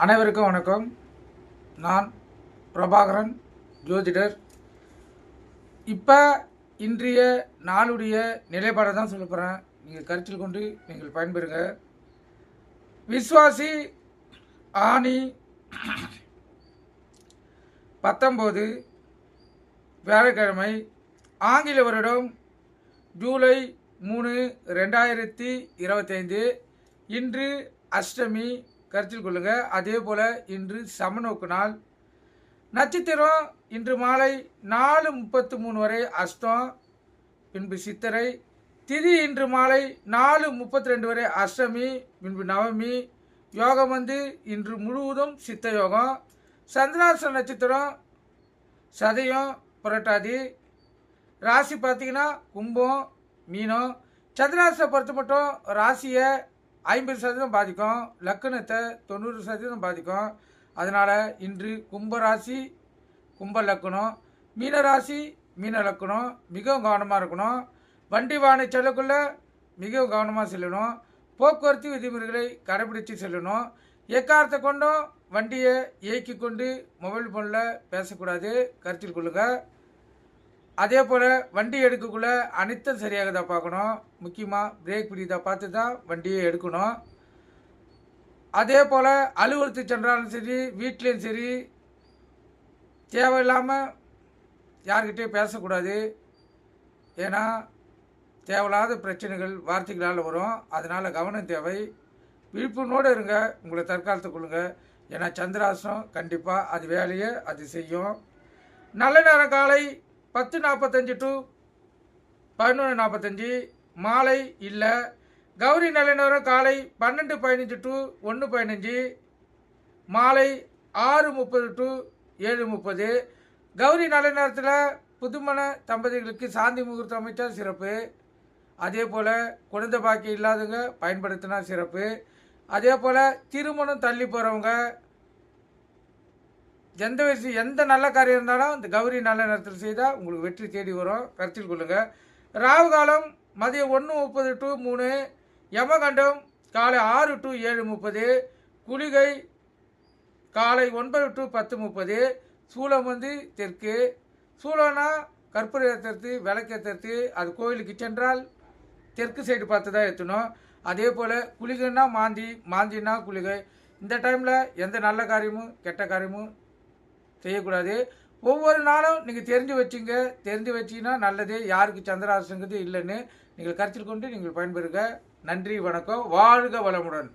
அனைவருக்கும் வணக்கம். நான் பிரபாகரன், ஜோதிடர். இப்போ இன்றைய நாளுடைய நிலைப்பாடை தான் சொல்ல போகிறேன். நீங்கள் கருத்தில் கொண்டு நீங்கள் பயன்பெறுங்க. விஸ்வாசி ஆணி 19 வியாழக்கிழமை, ஆங்கில வருடம் ஜூலை 3, 2025. இன்று அஷ்டமி, கருத்தில் கொள்ளுங்க. அதே போல் இன்று சமநோக்கு நாள். நட்சத்திரம் இன்று மாலை 4:33 வரை அஷ்டம், பின்பு சித்திரை. திதி இன்று மாலை 4:32 வரை அஷ்டமி, பின்பு நவமி. யோகம் இன்று முழுவதும் சித்த யோகம். சந்திராஷ்ட நட்சத்திரம் சதயம், புரட்டாதி. ராசி பார்த்தீங்கன்னா கும்பம், மீனம். சந்திராஷ்ட பொறுத்த மட்டும் ராசியை 50% பாதிக்கும், லக்கணத்தை 90% பாதிக்கும். அதனால் இன்று கும்பராசி, கும்ப லக்கணம், மீனராசி, மீன லக்கணம் மிகவும் கவனமாக இருக்கணும். வண்டி வாகனம் செல்லக்குள்ள மிகவும் கவனமாக செல்லணும். போக்குவரத்து விதிமுறைகளை கடைபிடித்து செல்லணும். எக்காரத்தை கொண்டும் வண்டியை இயக்கி கொண்டு மொபைல் ஃபோனில் பேசக்கூடாது, கருத்தில் கொள்ளுங்கள். அதே போல் வண்டி எடுக்கக்குள்ளே அனைத்தும் சரியாக தான் பார்க்கணும். முக்கியமாக பிரேக் பிடித்தா பார்த்து தான் வண்டியை எடுக்கணும். அதே போல் அலுவலகத்துக்கு சென்றாலும் சரி, வீட்லேயும் சரி, தேவையில்லாமல் யார்கிட்டையும் பேசக்கூடாது. ஏன்னா தேவையில்லாத பிரச்சனைகள் வார்த்தைகளால் வரும். அதனால் கவனம் தேவை. விழிப்புணோடு இருங்க, உங்களை தற்காலத்தை கொள்ளுங்க. ஏன்னா சந்திராசனம் கண்டிப்பாக அது வேலையை அது செய்யும். நல்ல நேரம் காலை 10:45 to 11:45, மாலை இல்லை. கௌரி நல்ல நேரம் காலை 12:15 to 1:15, மாலை 6:30 to 7:30. கௌரி நல்ல நேரத்தில் புதுமண தம்பதிகளுக்கு சாந்தி முகூர்த்தம் அமைச்சா சிறப்பு. அதே போல் குழந்தை பாக்கியம் இல்லாதவங்க பயன்படுத்தினா சிறப்பு. அதே போல் திருமணம் தள்ளி போகிறவங்க எந்த நல்ல காரியம் இருந்தாலும் இந்த கௌரி நல்ல நேரத்தில் செய்தால் உங்களுக்கு வெற்றி தேடி வரும், கருத்தில் கொள்ளுங்கள். ராகு காலம் மதியம் 1:30 to 3, யமகண்டம் காலை 6 to 7:30, குளிகை காலை 9 to 10:30. சூளம் தெற்கு. சூளம்னா கற்பூரம் ஏற்றுறது, விளக்கேற்றுறது. அது கோயிலுக்கு சென்றால் தெற்கு சைடு பார்த்து தான் ஏற்றணும். அதே போல் குளிகைன்னா மாந்தின்னா குளிகை. இந்த டைமில் எந்த நல்ல காரியமும் கெட்ட காரியமும் செய்யக்கூடாது. ஒவ்வொரு நாளும் நீங்கள் தெரிஞ்சு வச்சிங்கன்னா நல்லது. யாருக்கு சந்திராசங்கிறது இல்லைன்னு நீங்கள் கருத்தில் கொண்டு நீங்கள் பயன்பெறுங்க. நன்றி, வணக்கம். வாழ்க வளமுடன்.